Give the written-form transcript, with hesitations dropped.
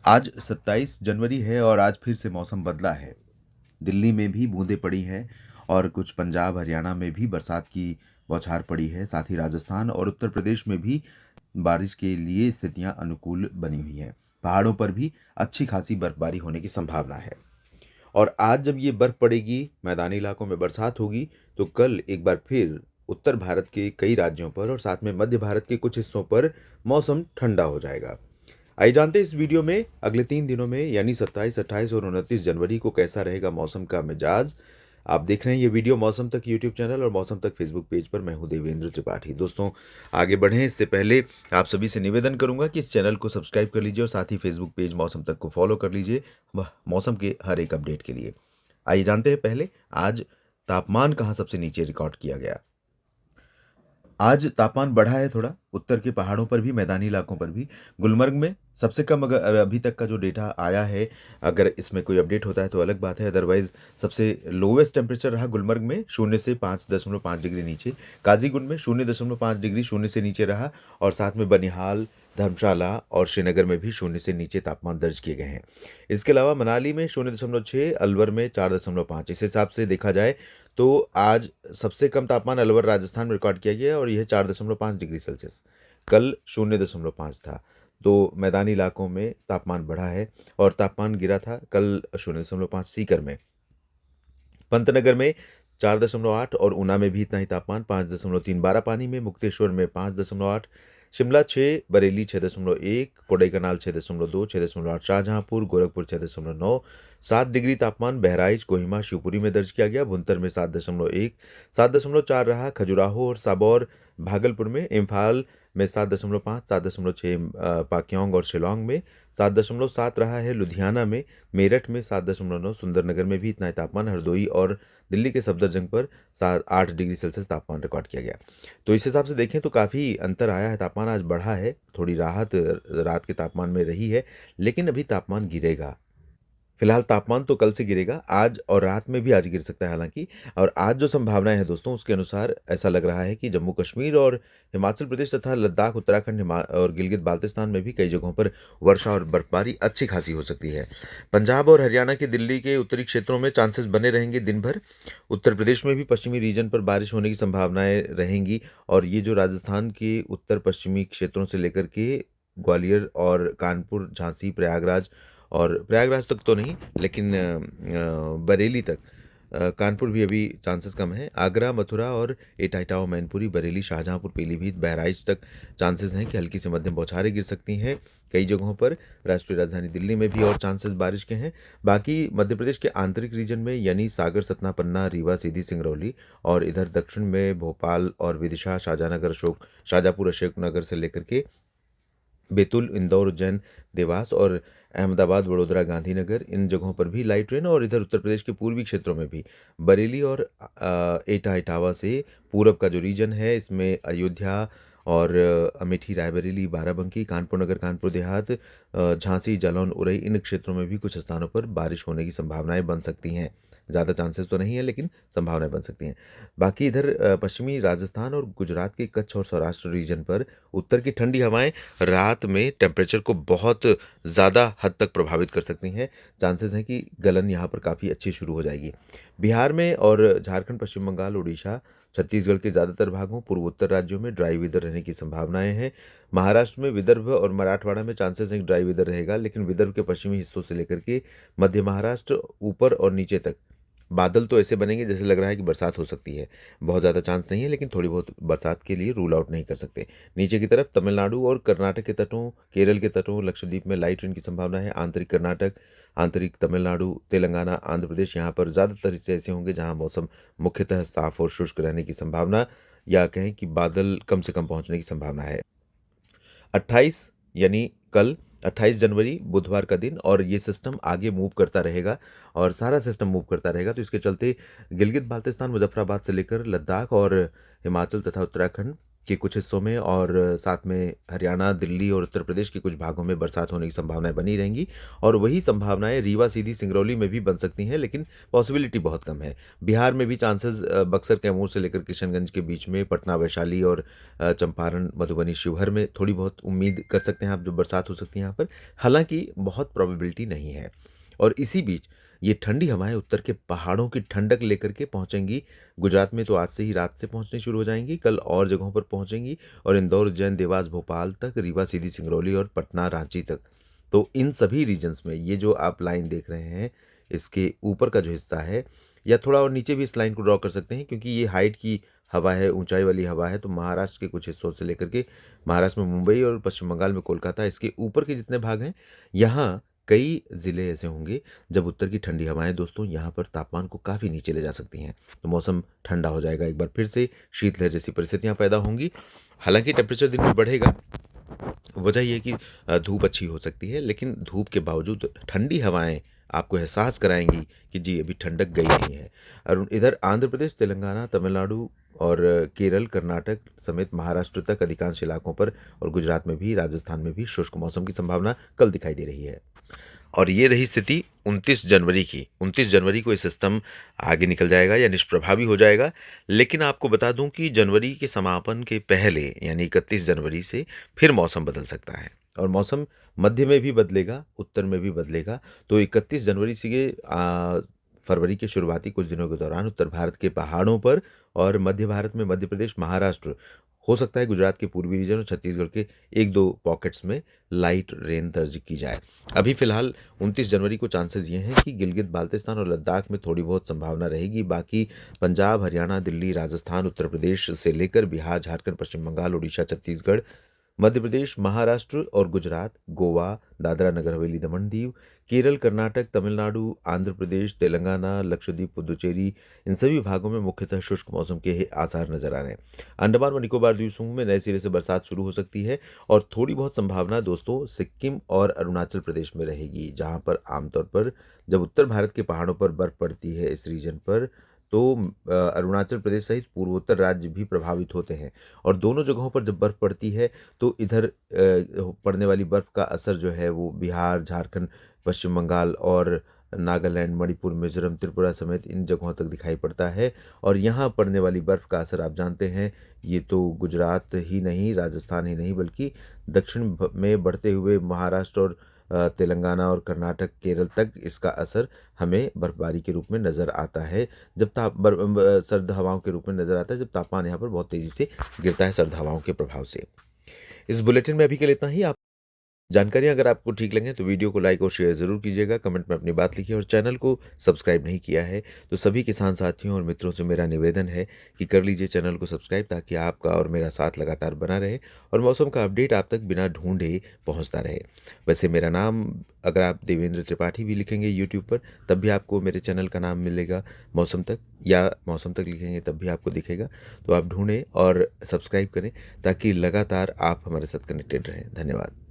आज 27 जनवरी है और आज फिर से मौसम बदला है। दिल्ली में भी बूंदें पड़ी हैं और कुछ पंजाब, हरियाणा में भी बरसात की बौछार पड़ी है। साथ ही राजस्थान और उत्तर प्रदेश में भी बारिश के लिए स्थितियां अनुकूल बनी हुई हैं। पहाड़ों पर भी अच्छी खासी बर्फबारी होने की संभावना है। और आज जब ये बर्फ पड़ेगी, मैदानी इलाकों में बरसात होगी, तो कल एक बार फिर उत्तर भारत के कई राज्यों पर और साथ में मध्य भारत के कुछ हिस्सों पर मौसम ठंडा हो जाएगा। आइए जानते हैं इस वीडियो में अगले 3 दिनों में यानी 27, 28 और 29 जनवरी को कैसा रहेगा मौसम का मिजाज। आप देख रहे हैं ये वीडियो मौसम तक यूट्यूब चैनल और मौसम तक फेसबुक पेज पर। मैं हूं देवेंद्र त्रिपाठी। दोस्तों, आगे बढ़ें इससे पहले आप सभी से निवेदन करूंगा कि इस चैनल को सब्सक्राइब कर लीजिए और साथ ही फेसबुक पेज मौसम तक को फॉलो कर लीजिए मौसम के हर एक अपडेट के लिए। आइए जानते हैं पहले आज तापमान कहाँ सबसे नीचे रिकॉर्ड किया गया। आज तापमान बढ़ा है थोड़ा, उत्तर के पहाड़ों पर भी, मैदानी इलाकों पर भी। गुलमर्ग में सबसे कम, अगर अभी तक का जो डेटा आया है, अगर इसमें कोई अपडेट होता है तो अलग बात है। अदरवाइज सबसे लोवेस्ट टेम्परेचर रहा गुलमर्ग में 0 से 5.5 डिग्री नीचे। काजीगुंड में 0.5 डिग्री शून्य से नीचे रहा और साथ में बनिहाल, धर्मशाला और श्रीनगर में भी 0 से नीचे तापमान दर्ज किए गए हैं। इसके अलावा मनाली में 0.6, अलवर में 4.5। इस हिसाब से देखा जाए तो आज सबसे कम तापमान अलवर राजस्थान में रिकॉर्ड किया गया और यह 4.5 डिग्री सेल्सियस। कल 0.5 था। तो मैदानी इलाकों में तापमान बढ़ा है और तापमान गिरा था कल 0.5 सीकर में, पंतनगर में 4.8 और ऊना में भी इतना ही तापमान 5.3, बारापानी में, मुक्तेश्वर में 5.8, शिमला 6, बरेली 6.1, कोडाईकनाल 6.2, 6.8 शाहजहांपुर, गोरखपुर 6.9, 7 डिग्री तापमान बहराइच, कोहिमा, शिवपुरी में दर्ज किया गया। भुंतर में 7.1, 7.4 रहा खजुराहो और साबौर, भागलपुर में, इम्फाल में 7.5, 7.6 पाक्योंग और शिलोंग में, 7.7 रहा है लुधियाना में, मेरठ में 7.9, सुंदरनगर में भी इतना ही तापमान, हरदोई और दिल्ली के सफदरजंग पर 8 डिग्री सेल्सियस तापमान रिकॉर्ड किया गया। तो इस हिसाब से देखें तो काफ़ी अंतर आया है, तापमान आज बढ़ा है, थोड़ी राहत रात के तापमान में रही है, लेकिन अभी तापमान गिरेगा। फिलहाल तापमान तो कल से गिरेगा, आज और रात में भी आज गिर सकता है हालांकि। और आज जो संभावनाएं हैं दोस्तों, उसके अनुसार ऐसा लग रहा है कि जम्मू कश्मीर और हिमाचल प्रदेश तथा लद्दाख, उत्तराखंड और गिलगित बाल्तिस्तान में भी कई जगहों पर वर्षा और बर्फबारी अच्छी खासी हो सकती है। पंजाब और हरियाणा के दिल्ली के उत्तरी क्षेत्रों में चांसेस बने रहेंगे दिन भर। उत्तर प्रदेश में भी पश्चिमी रीजन पर बारिश होने की संभावनाएं रहेंगी। और ये जो राजस्थान के उत्तर पश्चिमी क्षेत्रों से लेकर के ग्वालियर और कानपुर, झांसी, प्रयागराज, और प्रयागराज तक तो नहीं लेकिन बरेली तक, कानपुर भी अभी चांसेस कम है। आगरा, मथुरा और एटाइटाओ, मैनपुरी, बरेली, शाहजहांपुर, पीलीभीत, बहराइच तक चांसेस हैं कि हल्की से मध्यम बौछारें गिर सकती हैं। कई जगहों पर राष्ट्रीय राजधानी दिल्ली में भी और चांसेस बारिश के हैं। बाकी मध्य प्रदेश के आंतरिक रीजन में यानी सागर, सतना, पन्ना, रीवा, सीधी, सिंगरौली और इधर दक्षिण में भोपाल और विदिशा, शाहजहांनगर, शाजापुर, अशोकनगर से लेकर के बैतूल, इंदौर, उज्जैन, देवास और अहमदाबाद, वडोदरा, गांधीनगर, इन जगहों पर भी लाइट रेन। और इधर उत्तर प्रदेश के पूर्वी क्षेत्रों में भी बरेली और एटा इटावा से पूरब का जो रीजन है, इसमें अयोध्या और अमेठी, रायबरेली, बाराबंकी, कानपुर नगर, कानपुर देहात, झांसी, जालौन, उरई, इन क्षेत्रों में भी कुछ स्थानों पर बारिश होने की संभावनाएं बन सकती हैं। ज़्यादा चांसेस तो नहीं है लेकिन संभावनाएं बन सकती हैं। बाकी इधर पश्चिमी राजस्थान और गुजरात के कच्छ और सौराष्ट्र रीजन पर उत्तर की ठंडी हवाएं रात में टेम्परेचर को बहुत ज़्यादा हद तक प्रभावित कर सकती हैं। चांसेस हैं कि गलन यहाँ पर काफ़ी अच्छी शुरू हो जाएगी। बिहार में और झारखंड, पश्चिम बंगाल, उड़ीसा, छत्तीसगढ़ के ज़्यादातर भागों, पूर्वोत्तर राज्यों में ड्राई वेदर रहने की संभावनाएं हैं। महाराष्ट्र में, विदर्भ और मराठवाड़ा में चांसेस हैं कि ड्राई वेदर रहेगा, लेकिन विदर्भ के पश्चिमी हिस्सों से लेकर के मध्य महाराष्ट्र ऊपर और नीचे तक बादल तो ऐसे बनेंगे जैसे लग रहा है कि बरसात हो सकती है। बहुत ज़्यादा चांस नहीं है लेकिन थोड़ी बहुत बरसात के लिए रूल आउट नहीं कर सकते। नीचे की तरफ तमिलनाडु और कर्नाटक के तटों, केरल के तटों, लक्षद्वीप में लाइट रेन की संभावना है। आंतरिक कर्नाटक, आंतरिक तमिलनाडु, तेलंगाना, आंध्र प्रदेश, यहाँ पर ज़्यादातर हिस्से ऐसे होंगे जहाँ मौसम मुख्यतः साफ और शुष्क रहने की संभावना, या कहें कि बादल कम से कम पहुँचने की संभावना है। 28 यानी कल 28 जनवरी बुधवार का दिन, और ये सिस्टम आगे मूव करता रहेगा और सारा सिस्टम मूव करता रहेगा। तो इसके चलते गिलगित बाल्तिस्तान, मुजफ्फराबाद से लेकर लद्दाख और हिमाचल तथा उत्तराखंड के कुछ हिस्सों में और साथ में हरियाणा, दिल्ली और उत्तर प्रदेश के कुछ भागों में बरसात होने की संभावनाएँ बनी रहेंगी और वही संभावनाएँ रीवा, सीधी, सिंगरौली में भी बन सकती हैं, लेकिन पॉसिबिलिटी बहुत कम है। बिहार में भी चांसेस बक्सर, कैमूर से लेकर किशनगंज के बीच में, पटना, वैशाली और चंपारण, मधुबनी, शिवहर में थोड़ी बहुत उम्मीद कर सकते हैं आप जो बरसात हो सकती है यहाँ पर। हालाँकि बहुत प्रोबेबिलिटी नहीं है। और इसी बीच ये ठंडी हवाएँ उत्तर के पहाड़ों की ठंडक लेकर के पहुँचेंगी। गुजरात में तो आज से ही रात से पहुँचनी शुरू हो जाएँगी, कल और जगहों पर पहुँचेंगी और इंदौर, उज्जैन, देवास, भोपाल तक, रीवा, सीधी, सिंगरौली और पटना, रांची तक। तो इन सभी रीजन्स में ये जो आप लाइन देख रहे हैं, इसके ऊपर का जो हिस्सा है या थोड़ा और नीचे भी इस लाइन को ड्रॉ कर सकते हैं क्योंकि ये हाइट की हवा है, ऊँचाई वाली हवा है, तो महाराष्ट्र के कुछ हिस्सों से लेकर के महाराष्ट्र में मुंबई और पश्चिम बंगाल में कोलकाता, इसके ऊपर के जितने भाग हैं, यहाँ कई ज़िले ऐसे होंगे जब उत्तर की ठंडी हवाएँ दोस्तों यहाँ पर तापमान को काफ़ी नीचे ले जा सकती हैं। तो मौसम ठंडा हो जाएगा, एक बार फिर से शीतलहर जैसी परिस्थितियाँ पैदा होंगी। हालाँकि टेम्परेचर दिन में बढ़ेगा, वजह ये है कि धूप अच्छी हो सकती है, लेकिन धूप के बावजूद ठंडी हवाएँ आपको एहसास कराएँगी कि जी, अभी ठंडक गई नहीं है। और इधर आंध्र प्रदेश, तेलंगाना, तमिलनाडु और केरल, कर्नाटक समेत महाराष्ट्र तक अधिकांश इलाकों पर और गुजरात में भी, राजस्थान में भी शुष्क मौसम की संभावना कल दिखाई दे रही है। और ये रही स्थिति 29 जनवरी की। 29 जनवरी को ये सिस्टम आगे निकल जाएगा या निष्प्रभावी हो जाएगा। लेकिन आपको बता दूं कि जनवरी के समापन के पहले यानी 31 जनवरी से फिर मौसम बदल सकता है और मौसम मध्य में भी बदलेगा, उत्तर में भी बदलेगा। तो 31 जनवरी से फरवरी के शुरुआती कुछ दिनों के दौरान उत्तर भारत के पहाड़ों पर और मध्य भारत में मध्य प्रदेश, महाराष्ट्र, हो सकता है गुजरात के पूर्वी रीजन और छत्तीसगढ़ के 1-2 पॉकेट्स में लाइट रेन दर्ज की जाए। अभी फ़िलहाल 29 जनवरी को चांसेस ये हैं कि गिलगित-बाल्तिस्तान और लद्दाख में थोड़ी बहुत संभावना रहेगी। बाकी पंजाब, हरियाणा, दिल्ली, राजस्थान, उत्तर प्रदेश से लेकर बिहार, झारखंड, पश्चिम बंगाल, ओडिशा, छत्तीसगढ़, मध्य प्रदेश, महाराष्ट्र और गुजरात, गोवा, दादरा नगर हवेली, दमन दीव, केरल, कर्नाटक, तमिलनाडु, आंध्र प्रदेश, तेलंगाना, लक्षद्वीप, पुदुचेरी, इन सभी भागों में मुख्यतः शुष्क मौसम के ही आसार नजर आ रहे हैं। अंडमान व निकोबार द्वीप समूह में नए सिरे से बरसात शुरू हो सकती है और थोड़ी बहुत संभावना दोस्तों सिक्किम और अरुणाचल प्रदेश में रहेगी, जहां पर आमतौर पर जब उत्तर भारत के पहाड़ों पर बर्फ पड़ती है इस रीजन पर तो अरुणाचल प्रदेश सहित पूर्वोत्तर राज्य भी प्रभावित होते हैं और दोनों जगहों पर जब बर्फ़ पड़ती है तो इधर पड़ने वाली बर्फ़ का असर जो है वो बिहार, झारखंड, पश्चिम बंगाल और नागालैंड, मणिपुर, मिज़ोरम, त्रिपुरा समेत इन जगहों तक दिखाई पड़ता है और यहाँ पड़ने वाली बर्फ़ का असर आप जानते हैं, ये तो गुजरात ही नहीं, राजस्थान ही नहीं बल्कि दक्षिण में बढ़ते हुए महाराष्ट्र और तेलंगाना और कर्नाटक, केरल तक इसका असर हमें बर्फबारी के रूप में नज़र आता है। जब सर्द हवाओं के रूप में नज़र आता है, जब तापमान यहाँ पर बहुत तेज़ी से गिरता है सर्द हवाओं के प्रभाव से। इस बुलेटिन में अभी के लिए इतना ही। आप जानकारियाँ अगर आपको ठीक लगें तो वीडियो को लाइक और शेयर ज़रूर कीजिएगा, कमेंट में अपनी बात लिखिए और चैनल को सब्सक्राइब नहीं किया है तो सभी किसान साथियों और मित्रों से मेरा निवेदन है कि कर लीजिए चैनल को सब्सक्राइब ताकि आपका और मेरा साथ लगातार बना रहे और मौसम का अपडेट आप तक बिना ढूंढे पहुंचता रहे। वैसे मेरा नाम अगर आप देवेंद्र त्रिपाठी भी लिखेंगे यूट्यूब पर तब भी आपको मेरे चैनल का नाम मिलेगा मौसम तक, या मौसम तक लिखेंगे तब भी आपको दिखेगा। तो आप ढूंढें और सब्सक्राइब करें ताकि लगातार आप हमारे साथ कनेक्टेड रहें। धन्यवाद।